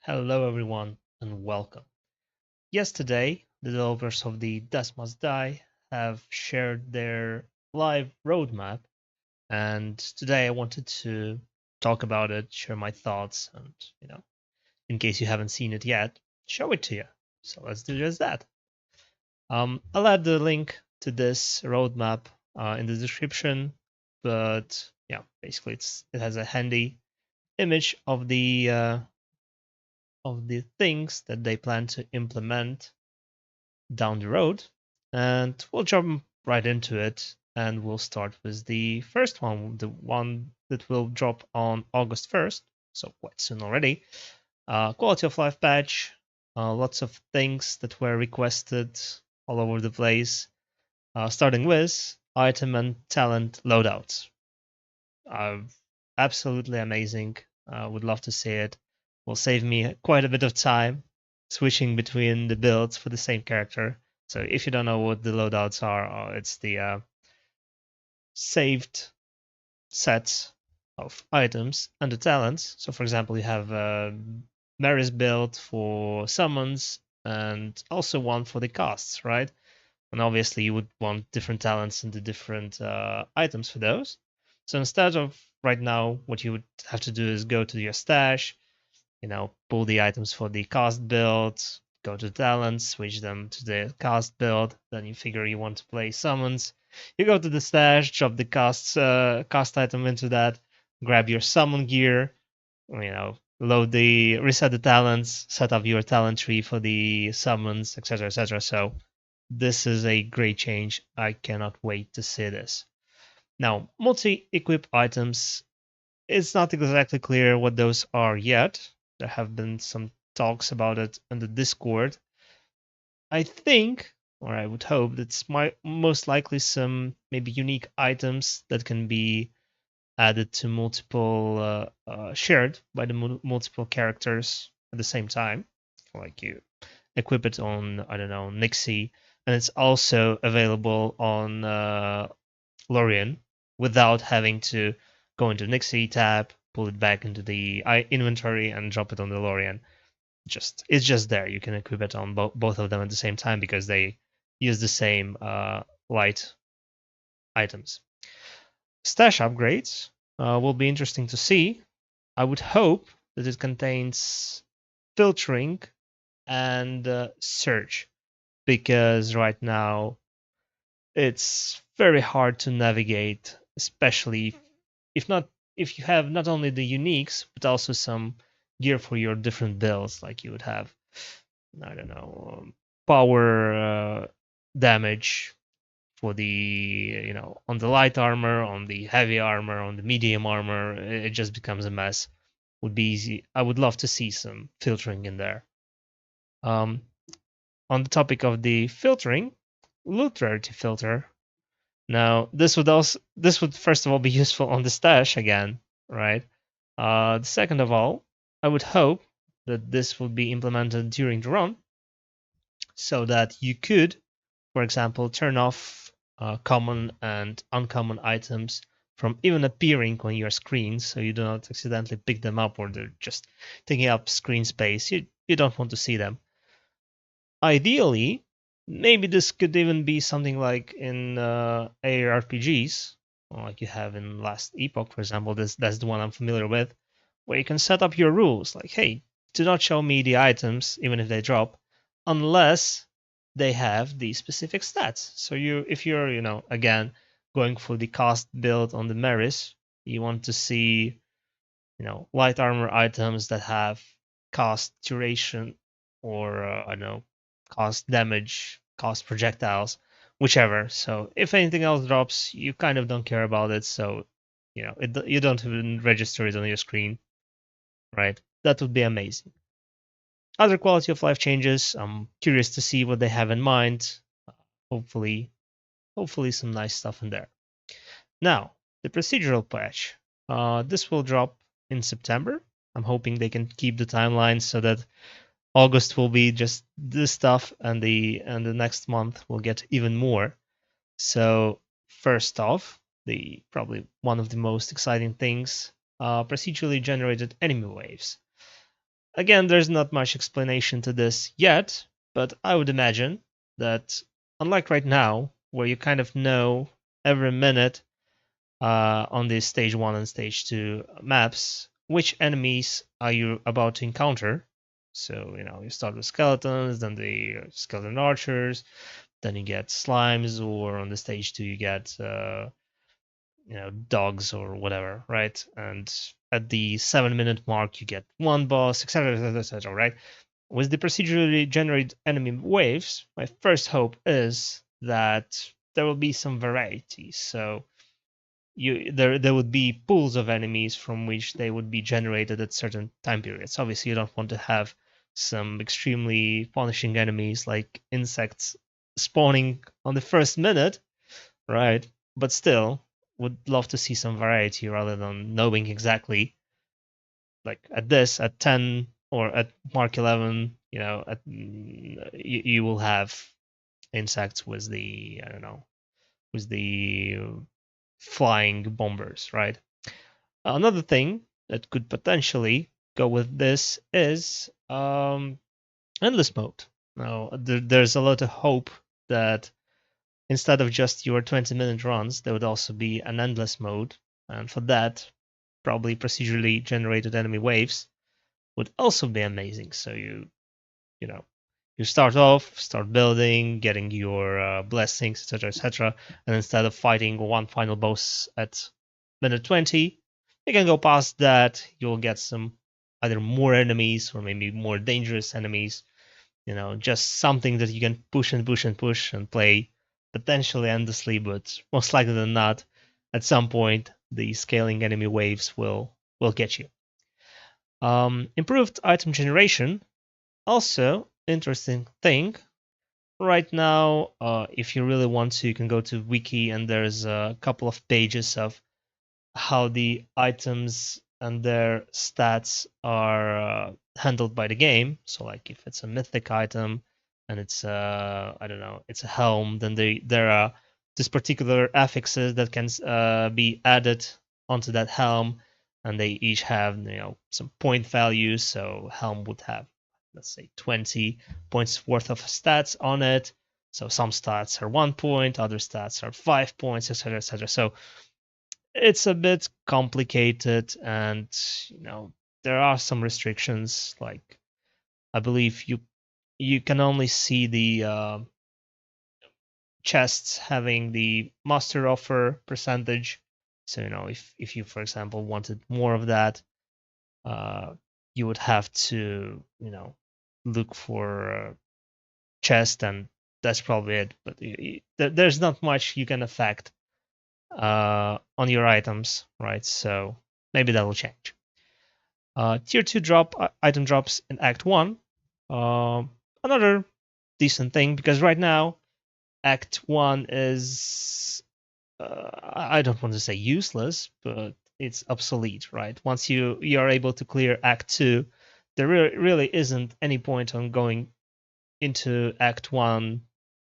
Hello everyone and welcome. Yesterday, the developers of the Death Must Die have shared their live roadmap, and today I wanted to talk about it, share my thoughts, and in case you haven't seen it yet, show it to you. So let's do just that. I'll add the link to this roadmap in the description, but yeah, basically it has a handy image of the things that they plan to implement down the road. And we'll jump right into it. And we'll start with the first one, the one that will drop on August 1st, so quite soon already. Quality of life patch, lots of things that were requested all over the place, starting with item and talent loadouts. Uh, Absolutely amazing. Would love to see it. Will save me quite a bit of time switching between the builds for the same character. So if you don't know what the loadouts are, it's the saved sets of items and the talents. So for example, you have Mary's build for summons and also one for the casts, right? And obviously you would want different talents and the different items for those. So instead of right now, what you would have to do is go to your stash, pull the items for the cast build, go to talents, switch them to the cast build. Then you figure you want to play summons. You go to the stash, drop the cast item into that, grab your summon gear, reset the talents, set up your talent tree for the summons, etc., etc. So this is a great change. I cannot wait to see this. Now, multi-equip items, it's not exactly clear what those are yet. There have been some talks about it in the Discord. I think, or I would hope, that's most likely some maybe unique items that can be added to multiple, shared by the multiple characters at the same time. Like you equip it on, I don't know, Nixie, and it's also available on Lorien without having to go into Nixie tab, pull it back into the inventory, and drop it on the Lorien. It's just there. You can equip it on both of them at the same time because they use the same light items. Stash upgrades will be interesting to see. I would hope that it contains filtering and search because right now it's very hard to navigate, especially if not if you have not only the uniques but also some gear for your different builds. Like you would have, I don't know, power damage for the on the light armor, on the heavy armor, on the medium armor. It just becomes a mess. Would be easy. I would love to see some filtering in there. Um, on the topic of the filtering, loot rarity filter. Now, this would first of all be useful on the stash again, right? Second of all, I would hope that this would be implemented during the run, so that you could, for example, turn off common and uncommon items from even appearing on your screen, so you do not accidentally pick them up or they're just taking up screen space. You don't want to see them. Ideally, maybe this could even be something like in ARPGs, like you have in Last Epoch, for example. That's the one I'm familiar with, where you can set up your rules, like, hey, do not show me the items, even if they drop, unless they have the specific stats. So if you're, again, going for the cost build on the Meris, you want to see, light armor items that have cost duration or I don't know, cost damage, cost projectiles, whichever. So if anything else drops, you kind of don't care about it. So you don't even register it on your screen, right? That would be amazing. Other quality of life changes. I'm curious to see what they have in mind. Hopefully, hopefully some nice stuff in there. Now, the procedural patch. This will drop in September. I'm hoping they can keep the timeline so that August will be just this stuff, and the next month we'll get even more. So first off, the probably one of the most exciting things, procedurally generated enemy waves. Again, there's not much explanation to this yet, but I would imagine that unlike right now, where you kind of know every minute on the stage 1 and stage 2 maps which enemies are you about to encounter. So, you start with skeletons, then the skeleton archers, then you get slimes, or on the stage 2 you get dogs or whatever, right? And at the 7-minute mark you get one boss, etc., etc., etc., right? With the procedurally generated enemy waves, my first hope is that there will be some variety. So there would be pools of enemies from which they would be generated at certain time periods. Obviously, you don't want to have some extremely punishing enemies like insects spawning on the first minute, right? But still, would love to see some variety rather than knowing exactly, like at 10 or at mark 11, you will have insects with the, I don't know, with the flying bombers, right? Another thing that could potentially go with this is endless mode. Now, there's a lot of hope that instead of just your 20-minute runs, there would also be an endless mode. And for that, probably procedurally generated enemy waves would also be amazing. So you know, you start building, getting your blessings, etc., etc., and instead of fighting one final boss at minute 20, you can go past that. You'll get some either more enemies or maybe more dangerous enemies. Just something that you can push and push and push and play potentially endlessly, but most likely than not, at some point the scaling enemy waves will get you. Improved item generation, also interesting thing. Right now, if you really want to, you can go to wiki and there's a couple of pages of how the items and their stats are handled by the game. So, like if it's a mythic item and it's I don't know, it's a helm, then there are this particular affixes that can be added onto that helm, and they each have some point values. So helm would have, let's say, 20 points worth of stats on it. So some stats are 1 point, other stats are 5 points, etc., etc. So it's a bit complicated, and there are some restrictions. Like I believe you can only see the chests having the master offer percentage. So if you, for example, wanted more of that, you would have to look for a chest, and that's probably it. But there's not much you can affect on your items, right? So maybe that will change. Tier 2 item drops in Act 1. Another decent thing, because right now Act 1 is, I don't want to say useless, but it's obsolete, right? Once you are able to clear Act 2, there really isn't any point on going into Act 1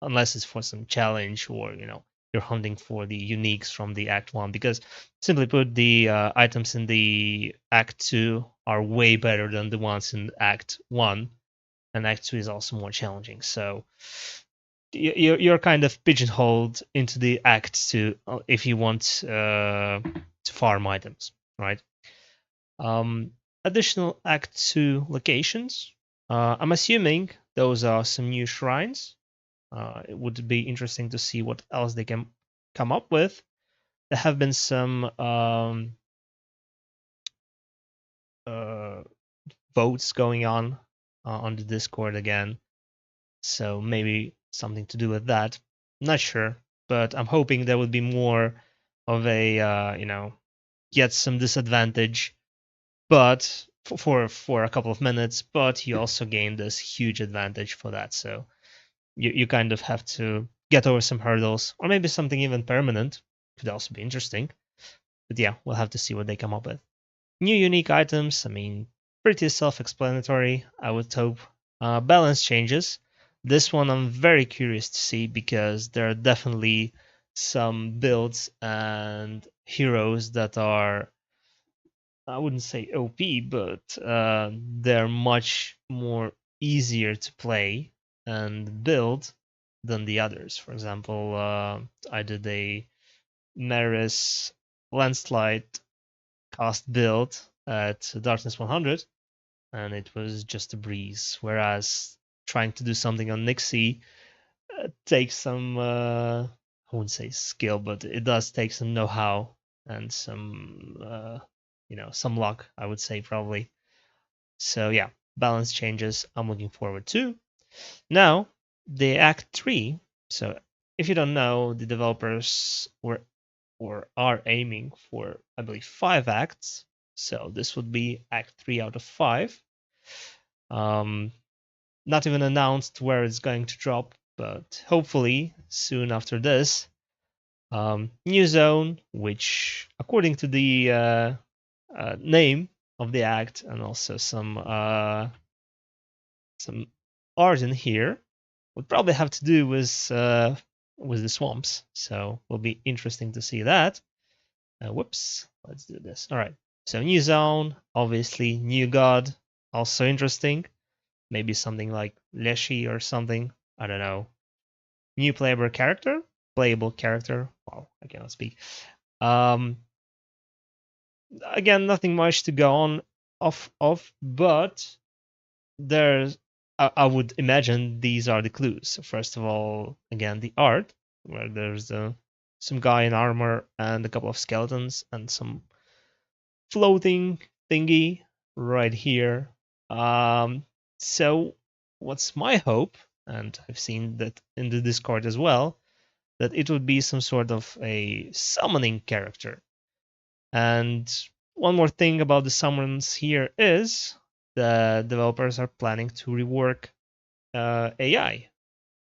unless it's for some challenge, or you're hunting for the uniques from the Act 1, because simply put, the items in the Act 2 are way better than the ones in Act 1, and Act 2 is also more challenging. So you're kind of pigeonholed into the Act 2 if you want to farm items, right? Um, Additional Act 2 locations. I'm assuming those are some new shrines. It would be interesting to see what else they can come up with. There have been some votes going on the Discord again, so maybe something to do with that. Not sure, but I'm hoping there would be more of a get some disadvantage, but for a couple of minutes, but you also gain this huge advantage for that. So you kind of have to get over some hurdles, or maybe something even permanent could also be interesting. But yeah, we'll have to see what they come up with. New unique items, I mean, pretty self-explanatory, I would hope. Balance changes. This one I'm very curious to see, because there are definitely some builds and heroes that are I wouldn't say OP, but they're much more easier to play and build than the others. For example, I did a Maris landslide cast build at Darkness 100, and it was just a breeze. Whereas trying to do something on Nixie takes some, I wouldn't say skill, but it does take some know-how and some, some luck, I would say probably. So yeah, balance changes I'm looking forward to. Now, the Act 3. So if you don't know, the developers were or are aiming for, I believe, 5 acts. So this would be Act 3 out of 5. Um, Not even announced where it's going to drop, but hopefully soon after this. New zone, which according to the name of the act and also some art in here, would probably have to do with the swamps. So will be interesting to see that. Whoops, let's do this. All right. So new zone, obviously new god, also interesting. Maybe something like Leshy or something. I don't know. New playable character. Wow, I cannot speak. Um, Again, nothing much to go on off of, but there's. I would imagine these are the clues. So first of all, again, the art, where there's some guy in armor and a couple of skeletons and some floating thingy right here. So what's my hope, and I've seen that in the Discord as well, that it would be some sort of a summoning character. And one more thing about the summons here is the developers are planning to rework AI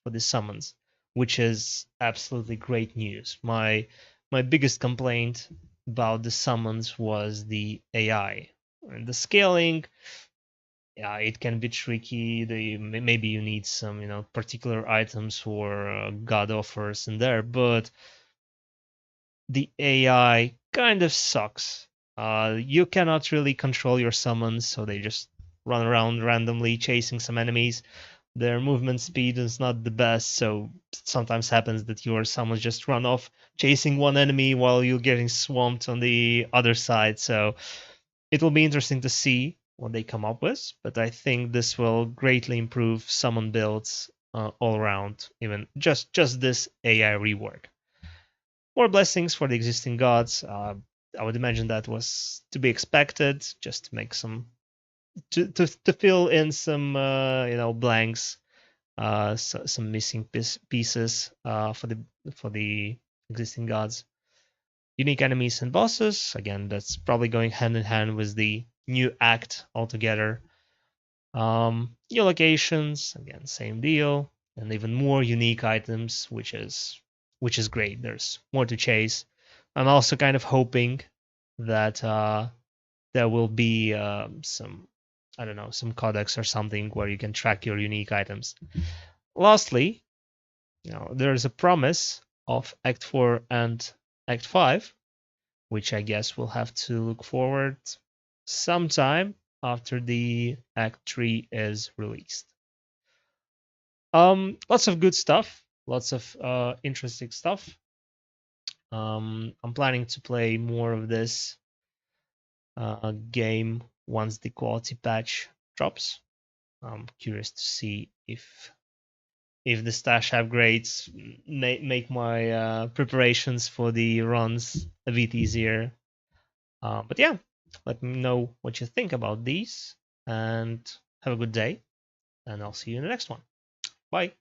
for the summons, which is absolutely great news. My biggest complaint about the summons was the AI and the scaling. Yeah, it can be tricky. Maybe you need some particular items for god offers in there, but the AI kind of sucks. You cannot really control your summons, so they just run around randomly chasing some enemies. Their movement speed is not the best, so sometimes happens that your summons just run off chasing one enemy while you're getting swamped on the other side. So it will be interesting to see what they come up with, but I think this will greatly improve summon builds all around, even just this AI rework. More blessings for the existing gods. I would imagine that was to be expected, just to make some to fill in some blanks, some missing pieces for the existing gods. Unique enemies and bosses. Again, that's probably going hand in hand with the new act altogether. New locations. Again, same deal, and even more unique items, which is great. There's more to chase. I'm also kind of hoping that there will be some, I don't know, some codex or something where you can track your unique items. Lastly, there is a promise of Act 4 and Act 5, which I guess we'll have to look forward sometime after the Act 3 is released. Lots of good stuff, lots of interesting stuff. I'm planning to play more of this game once the quality patch drops. I'm curious to see if the stash upgrades make my preparations for the runs a bit easier. But yeah, let me know what you think about these, and have a good day, and I'll see you in the next one. Bye.